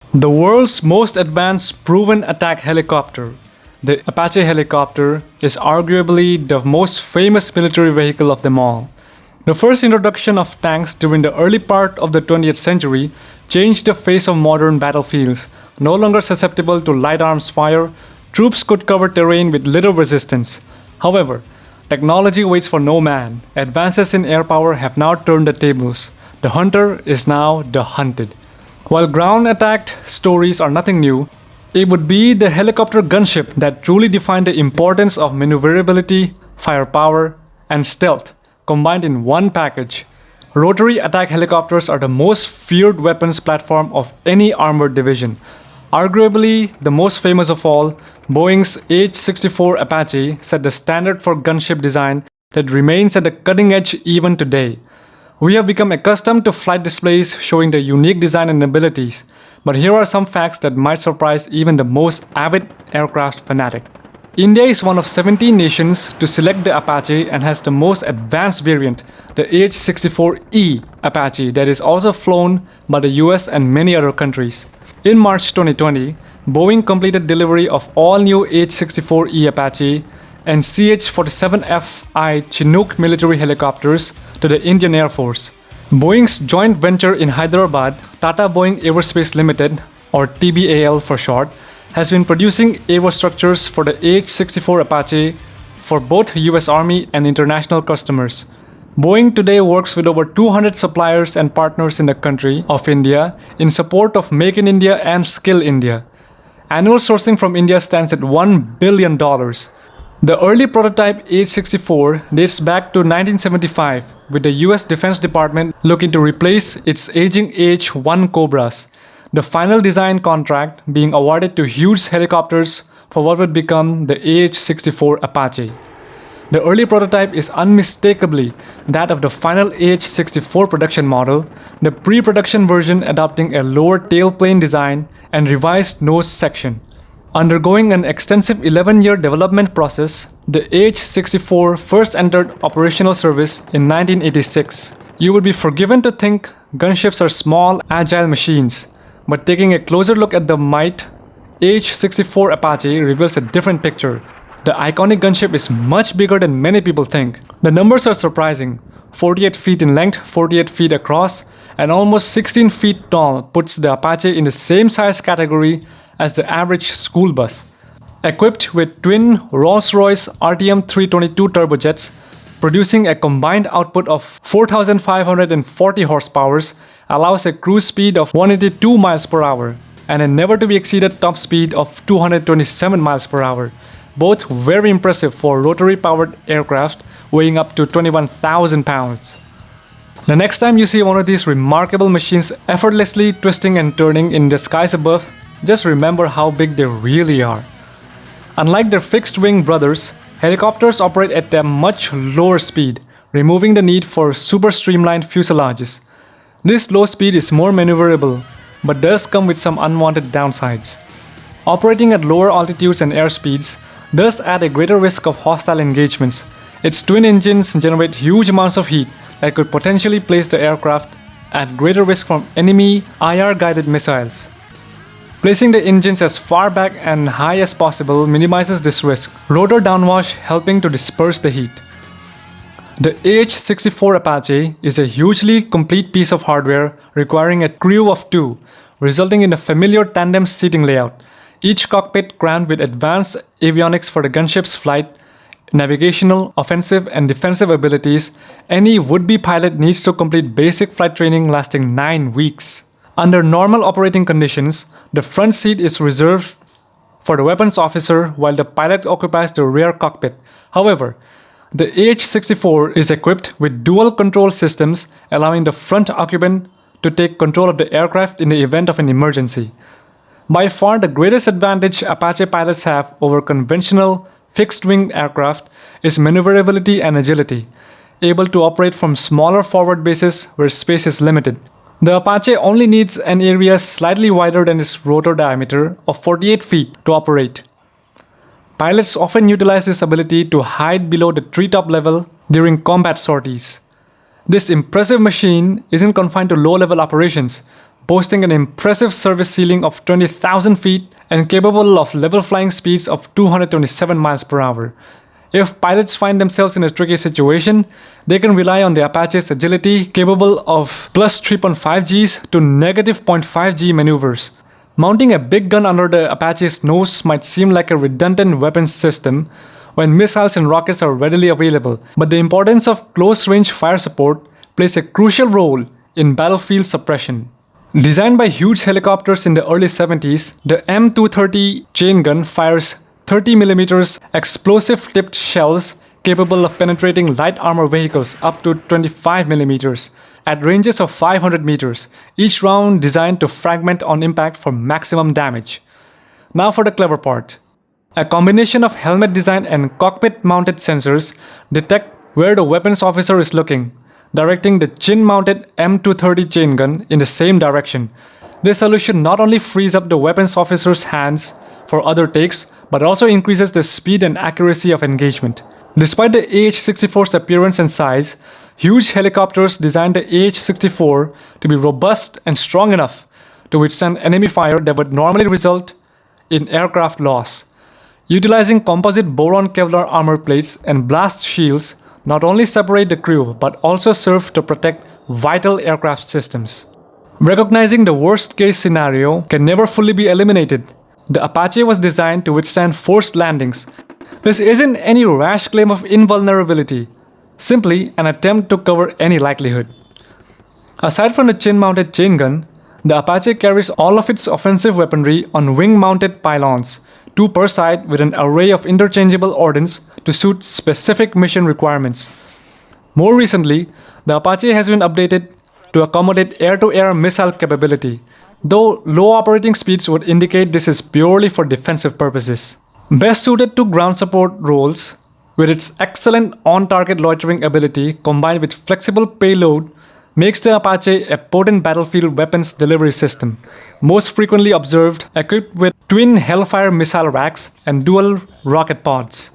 The world's most advanced proven attack helicopter, the Apache helicopter, is arguably the most famous military vehicle of them all. The first introduction of tanks during the early part of the 20th century changed the face of modern battlefields. No longer susceptible to light arms fire, troops could cover terrain with little resistance. However, technology waits for no man. Advances in air power have now turned the tables. The hunter is now the hunted. While ground attack stories are nothing new, it would be the helicopter gunship that truly defined the importance of maneuverability, firepower, and stealth combined in one package. Rotary attack helicopters are the most feared weapons platform of any armored division. Arguably the most famous of all, Boeing's AH-64 Apache set the standard for gunship design that remains at the cutting edge even today. We have become accustomed to flight displays showing the unique design and abilities, but here are some facts that might surprise even the most avid aircraft fanatic. India is one of 17 nations to select the Apache and has the most advanced variant, the AH-64E Apache, that is also flown by the US and many other countries. In March 2020, Boeing completed delivery of all new AH-64E Apache and CH-47F Chinook military helicopters to the Indian Air Force. Boeing's joint venture in Hyderabad, Tata Boeing Aerospace Limited, or TBAL for short, has been producing aerostructures for the AH-64 Apache for both US Army and international customers. Boeing today works with over 200 suppliers and partners in the country of India in support of Make in India and Skill India. Annual sourcing from India stands at $1 billion. The early prototype AH-64 dates back to 1975, with the US Defense Department looking to replace its aging AH-1 Cobras. The final design contract being awarded to Hughes Helicopters for what would become the AH-64 Apache. The early prototype is unmistakably that of the final AH-64 production model, the pre-production version adopting a lower tailplane design and revised nose section. Undergoing an extensive 11-year development process, the AH-64 first entered operational service in 1986. You would be forgiven to think gunships are small, agile machines, but taking a closer look at the might, AH-64 Apache reveals a different picture. The iconic gunship is much bigger than many people think. The numbers are surprising. 48 feet in length, 48 feet across, and almost 16 feet tall puts the Apache in the same size category as the average school bus. Equipped with twin Rolls-Royce RTM 322 turbojets, producing a combined output of 4,540 horsepower, allows a cruise speed of 182 miles per hour and a never-to-be-exceeded top speed of 227 miles per hour. Both very impressive for rotary-powered aircraft weighing up to 21,000 pounds. The next time you see one of these remarkable machines effortlessly twisting and turning in the skies above, just remember how big they really are. Unlike their fixed-wing brothers, helicopters operate at a much lower speed, removing the need for super streamlined fuselages. This low speed is more maneuverable, but does come with some unwanted downsides. Operating at lower altitudes and airspeeds does add a greater risk of hostile engagements. Its twin engines generate huge amounts of heat that could potentially place the aircraft at greater risk from enemy IR-guided missiles. Placing the engines as far back and high as possible minimizes this risk, rotor downwash helping to disperse the heat. The AH-64 Apache is a hugely complete piece of hardware requiring a crew of two, resulting in a familiar tandem seating layout. Each cockpit crammed with advanced avionics for the gunship's flight, navigational, offensive, and defensive abilities. Any would-be pilot needs to complete basic flight training lasting 9 weeks. Under normal operating conditions, the front seat is reserved for the weapons officer while the pilot occupies the rear cockpit. However, the AH-64 is equipped with dual control systems, allowing the front occupant to take control of the aircraft in the event of an emergency. By far the greatest advantage Apache pilots have over conventional fixed-wing aircraft is maneuverability and agility, able to operate from smaller forward bases where space is limited. The Apache only needs an area slightly wider than its rotor diameter of 48 feet to operate. Pilots often utilize this ability to hide below the treetop level during combat sorties. This impressive machine isn't confined to low-level operations. boasting an impressive service ceiling of 20,000 feet and capable of level flying speeds of 227 miles per hour. If pilots find themselves in a tricky situation, they can rely on the Apache's agility, capable of plus 3.5 Gs to negative 0.5 G maneuvers. Mounting a big gun under the Apache's nose might seem like a redundant weapons system when missiles and rockets are readily available, but the importance of close-range fire support plays a crucial role in battlefield suppression. Designed by huge helicopters in the early 70s, the M230 chain gun fires 30mm explosive-tipped shells capable of penetrating light armor vehicles up to 25mm at ranges of 500 meters, each round designed to fragment on impact for maximum damage. Now for the clever part. A combination of helmet design and cockpit-mounted sensors detect where the weapons officer is looking, directing the chin-mounted M230 chain gun in the same direction. This solution not only frees up the weapons officer's hands for other takes, but also increases the speed and accuracy of engagement. Despite the AH-64's appearance and size, huge helicopters designed the AH-64 to be robust and strong enough to withstand enemy fire that would normally result in aircraft loss. Utilizing composite boron Kevlar armor plates and blast shields not only separate the crew but also serve to protect vital aircraft systems. Recognizing the worst-case scenario can never fully be eliminated. The Apache was designed to withstand forced landings. This isn't any rash claim of invulnerability, simply an attempt to cover any likelihood. Aside from the chin-mounted chain gun, the Apache carries all of its offensive weaponry on wing-mounted pylons, 2 per side with an array of interchangeable ordnance to suit specific mission requirements. More recently, the Apache has been updated to accommodate air-to-air missile capability, though low operating speeds would indicate this is purely for defensive purposes. Best suited to ground support roles, with its excellent on-target loitering ability combined with flexible payload, makes the Apache a potent battlefield weapons delivery system, most frequently observed equipped with twin Hellfire missile racks and dual rocket pods.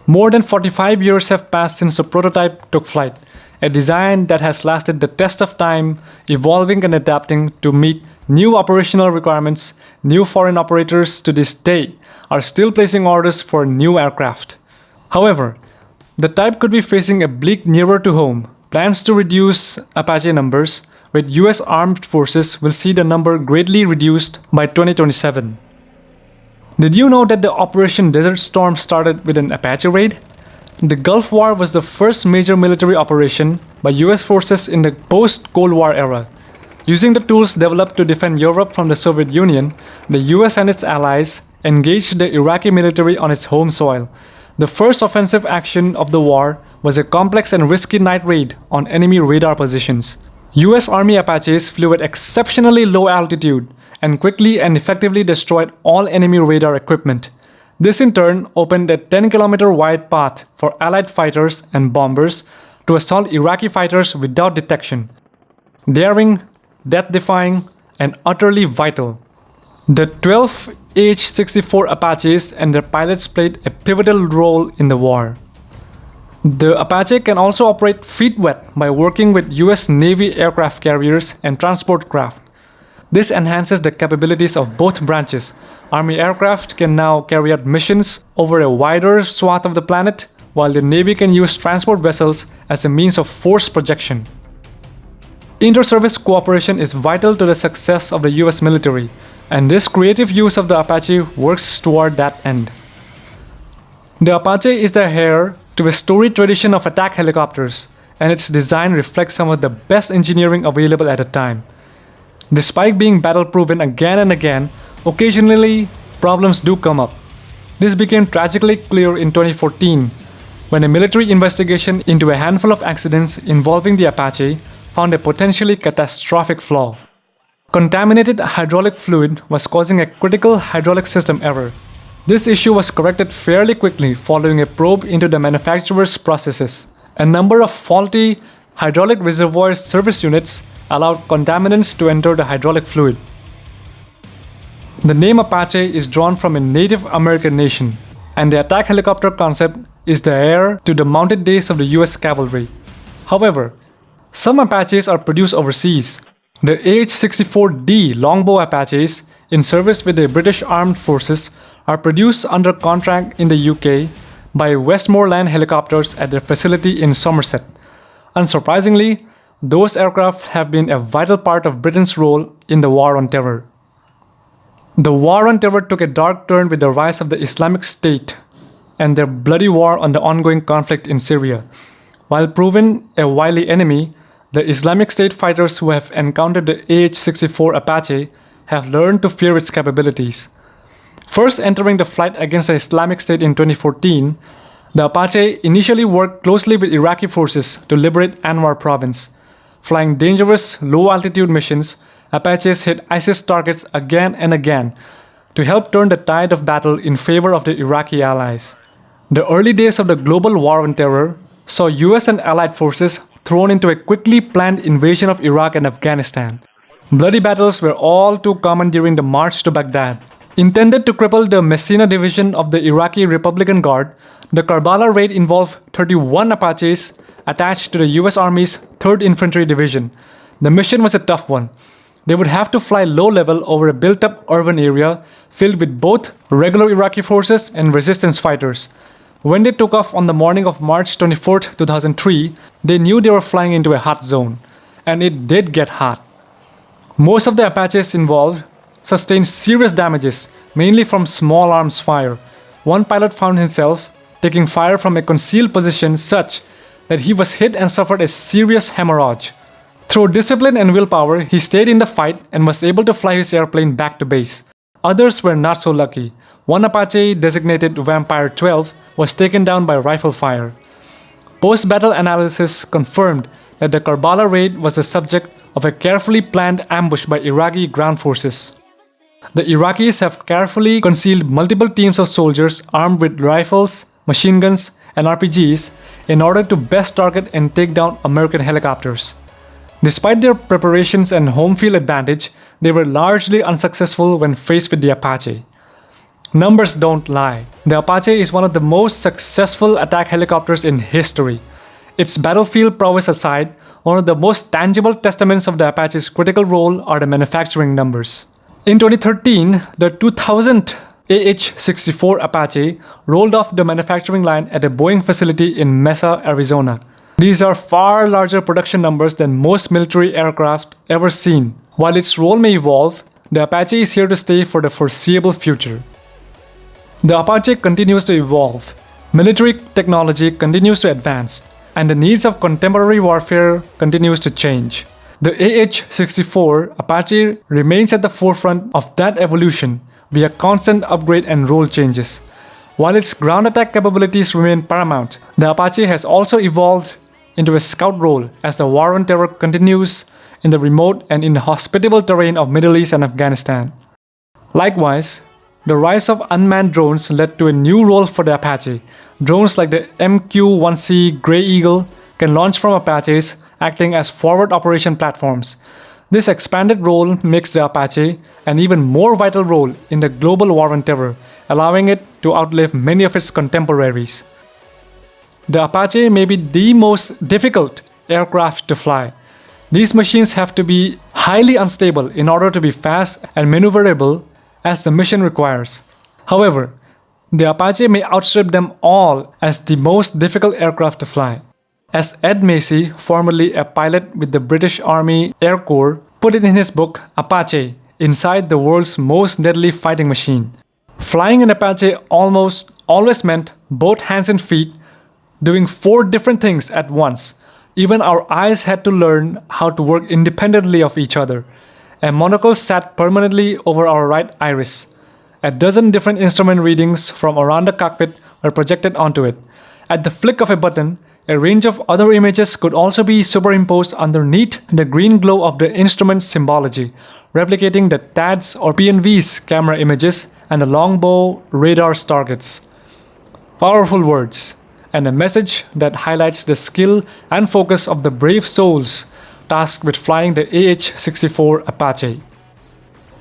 More than 45 years have passed since the prototype took flight, a design that has lasted the test of time, evolving and adapting to meet new operational requirements. New foreign operators to this day are still placing orders for new aircraft. However, the type could be facing a bleak nearer to home. Plans to reduce Apache numbers, with US armed forces will see the number greatly reduced by 2027. Did you know that the Operation Desert Storm started with an Apache raid? The Gulf War was the first major military operation by US forces in the post-Cold War era. Using the tools developed to defend Europe from the Soviet Union, the US and its allies engaged the Iraqi military on its home soil. The first offensive action of the war was a complex and risky night raid on enemy radar positions. US Army Apaches flew at exceptionally low altitude and quickly and effectively destroyed all enemy radar equipment. This in turn opened a 10-kilometer wide path for Allied fighters and bombers to assault Iraqi fighters without detection. Daring, death-defying, and utterly vital. The 12 AH-64 Apaches and their pilots played a pivotal role in the war. The Apache can also operate feet wet by working with US Navy aircraft carriers and transport craft. This enhances the capabilities of both branches. Army aircraft can now carry out missions over a wider swath of the planet, while the Navy can use transport vessels as a means of force projection. Inter-service cooperation is vital to the success of the US military, and this creative use of the Apache works toward that end. The Apache is the heir to a storied tradition of attack helicopters, and its design reflects some of the best engineering available at the time. Despite being battle-proven again and again, occasionally problems do come up. This became tragically clear in 2014, when a military investigation into a handful of accidents involving the Apache found a potentially catastrophic flaw. Contaminated hydraulic fluid was causing a critical hydraulic system error. This issue was corrected fairly quickly following a probe into the manufacturer's processes. A number of faulty hydraulic reservoir service units allowed contaminants to enter the hydraulic fluid. The name Apache is drawn from a Native American nation, and the attack helicopter concept is the heir to the mounted days of the US cavalry. However, some Apaches are produced overseas. The AH-64D longbow Apaches in service with the British Armed Forces are produced under contract in the UK by Westmoreland Helicopters at their facility in Somerset. Unsurprisingly, those aircraft have been a vital part of Britain's role in the War on Terror. The War on Terror took a dark turn with the rise of the Islamic State and their bloody war on the ongoing conflict in Syria. While proven a wily enemy, the Islamic State fighters who have encountered the AH-64 Apache have learned to fear its capabilities. First entering the fight against the Islamic State in 2014, the Apache initially worked closely with Iraqi forces to liberate Anwar province. Flying dangerous, low-altitude missions, Apaches hit ISIS targets again and again to help turn the tide of battle in favor of the Iraqi allies. The early days of the global war on terror saw US and allied forces thrown into a quickly planned invasion of Iraq and Afghanistan. Bloody battles were all too common during the march to Baghdad. Intended to cripple the Messina division of the Iraqi Republican Guard, the Karbala raid involved 31 Apaches attached to the US Army's 3rd Infantry Division. The mission was a tough one. They would have to fly low-level over a built-up urban area filled with both regular Iraqi forces and resistance fighters. When they took off on the morning of March 24, 2003, they knew they were flying into a hot zone. And it did get hot. Most of the Apaches involved sustained serious damages, mainly from small arms fire. One pilot found himself taking fire from a concealed position such that he was hit and suffered a serious hemorrhage. Through discipline and willpower, he stayed in the fight and was able to fly his airplane back to base. Others were not so lucky. One Apache, designated Vampire 12, was taken down by rifle fire. Post-battle analysis confirmed that the Karbala raid was the subject of a carefully planned ambush by Iraqi ground forces. The Iraqis have carefully concealed multiple teams of soldiers armed with rifles, machine guns, and RPGs in order to best target and take down American helicopters. Despite their preparations and home field advantage, they were largely unsuccessful when faced with the Apache. Numbers don't lie. The Apache is one of the most successful attack helicopters in history. Its battlefield prowess aside, one of the most tangible testaments of the Apache's critical role are the manufacturing numbers. In 2013, the 2000 AH-64 Apache rolled off the manufacturing line at a Boeing facility in Mesa, Arizona. These are far larger production numbers than most military aircraft ever seen. While its role may evolve, the Apache is here to stay for the foreseeable future. The Apache continues to evolve. Military technology continues to advance, and the needs of contemporary warfare continues to change. The AH-64 Apache remains at the forefront of that evolution via constant upgrade and role changes. While its ground attack capabilities remain paramount, the Apache has also evolved into a scout role as the war on terror continues in the remote and inhospitable terrain of Middle East and Afghanistan. Likewise, the rise of unmanned drones led to a new role for the Apache. Drones like the MQ-1C Grey Eagle can launch from Apaches, acting as forward operation platforms. This expanded role makes the Apache an even more vital role in the global war on terror, allowing it to outlive many of its contemporaries. The Apache may be the most difficult aircraft to fly. These machines have to be highly unstable in order to be fast and maneuverable as the mission requires. However, the Apache may outstrip them all as the most difficult aircraft to fly. As Ed Macy, formerly a pilot with the British Army Air Corps, put it in his book Apache, Inside the World's Most Deadly Fighting Machine. Flying an Apache almost always meant both hands and feet doing 4 different things at once. Even our eyes had to learn how to work independently of each other. A monocle sat permanently over our right iris. A dozen different instrument readings from around the cockpit were projected onto it. At the flick of a button, a range of other images could also be superimposed underneath the green glow of the instrument symbology, replicating the TADS or PNV's camera images and the longbow radar's targets. Powerful words, and a message that highlights the skill and focus of the brave souls tasked with flying the AH-64 Apache.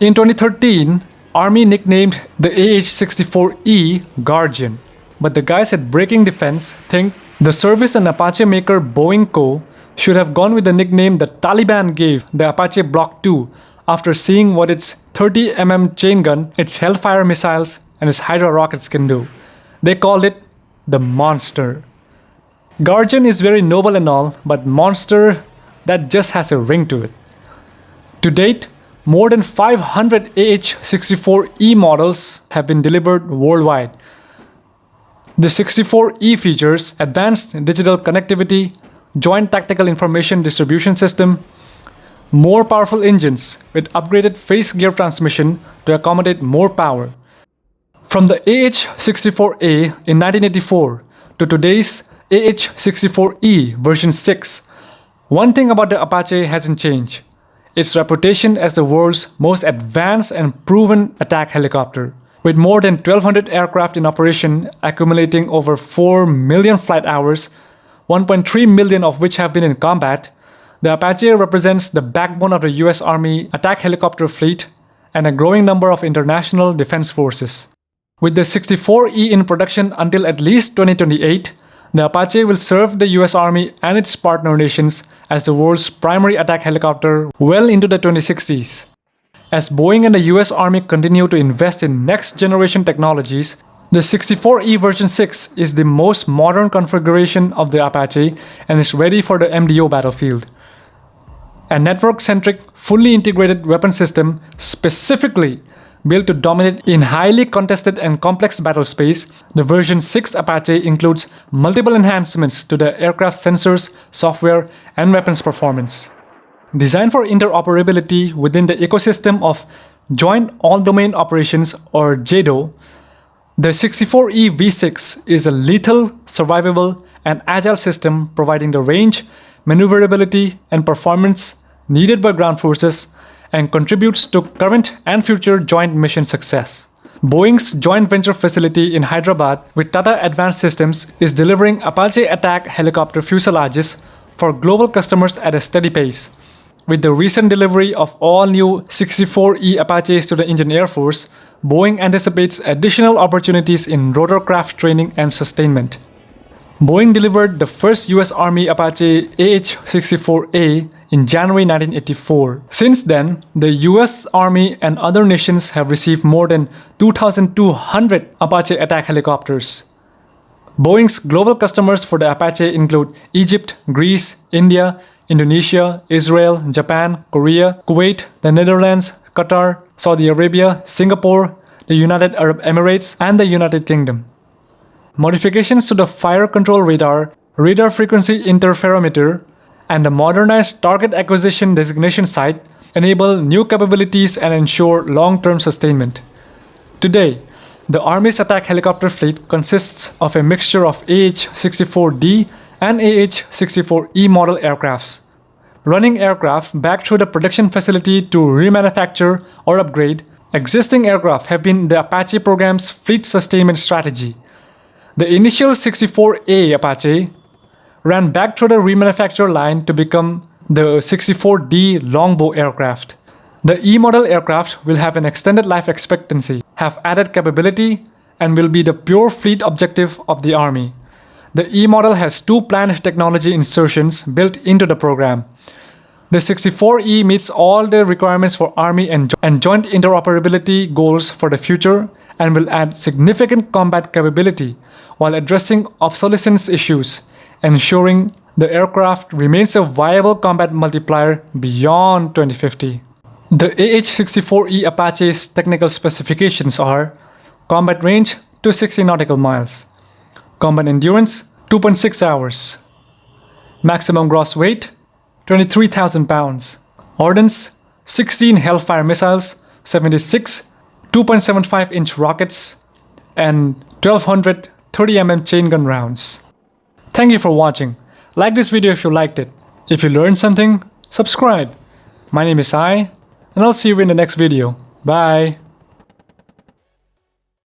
In 2013, Army nicknamed the AH-64E Guardian, but the guys at Breaking Defense think the service and Apache maker Boeing Co. should have gone with the nickname the Taliban gave the Apache Block II after seeing what its 30 chain gun, its Hellfire missiles, and its Hydra rockets can do. They called it the Monster. Guardian is very noble and all, but Monster, that just has a ring to it. To date, more than 500 AH-64E models have been delivered worldwide. The 64E features advanced digital connectivity, Joint Tactical Information Distribution System, more powerful engines with upgraded phase gear transmission to accommodate more power. From the AH-64A in 1984 to today's AH-64E version 6, one thing about the Apache hasn't changed: its reputation as the world's most advanced and proven attack helicopter. With more than 1,200 aircraft in operation accumulating over 4 million flight hours, 1.3 million of which have been in combat, the Apache represents the backbone of the US Army attack helicopter fleet and a growing number of international defense forces. With the 64E in production until at least 2028, the Apache will serve the US Army and its partner nations as the world's primary attack helicopter well into the 2060s. As Boeing and the US Army continue to invest in next-generation technologies, the 64E version 6 is the most modern configuration of the Apache and is ready for the MDO battlefield. A network-centric, fully integrated weapon system specifically built to dominate in highly contested and complex battle space, the version 6 Apache includes multiple enhancements to the aircraft's sensors, software, and weapons performance. Designed for interoperability within the ecosystem of Joint All-Domain Operations or JADO, the 64E V6 is a lethal, survivable, and agile system providing the range, maneuverability, and performance needed by ground forces and contributes to current and future joint mission success. Boeing's joint venture facility in Hyderabad with Tata Advanced Systems is delivering Apache attack helicopter fuselages for global customers at a steady pace. With the recent delivery of all new 64E Apaches to the Indian Air Force, Boeing anticipates additional opportunities in rotorcraft training and sustainment. Boeing delivered the first US Army Apache AH-64A in January 1984. Since then, the US Army and other nations have received more than 2,200 Apache attack helicopters. Boeing's global customers for the Apache include Egypt, Greece, India, Indonesia, Israel, Japan, Korea, Kuwait, the Netherlands, Qatar, Saudi Arabia, Singapore, the United Arab Emirates, and the United Kingdom. Modifications to the fire control radar, radar frequency interferometer, and the modernized target acquisition designation site enable new capabilities and ensure long-term sustainment. Today, the Army's attack helicopter fleet consists of a mixture of AH-64D and AH-64E model aircrafts. Running aircraft back through the production facility to remanufacture or upgrade existing aircraft have been the Apache program's fleet sustainment strategy. The initial 64A Apache ran back through the remanufacture line to become the 64D Longbow aircraft. The E-model aircraft will have an extended life expectancy, have added capability, and will be the pure fleet objective of the Army. The E-model has two planned technology insertions built into the program. The 64E meets all the requirements for Army and joint interoperability goals for the future and will add significant combat capability while addressing obsolescence issues, ensuring the aircraft remains a viable combat multiplier beyond 2050. The AH-64E Apache's technical specifications are combat range 260 nautical miles, combat endurance 2.6 hours, maximum gross weight 23,000 pounds, ordnance 16 Hellfire missiles, 76 2.75-inch rockets, and 1,200 30mm chain gun rounds. Thank you for watching. Like this video if you liked it. If you learned something, subscribe. My name is Sai, and I'll see you in the next video. Bye.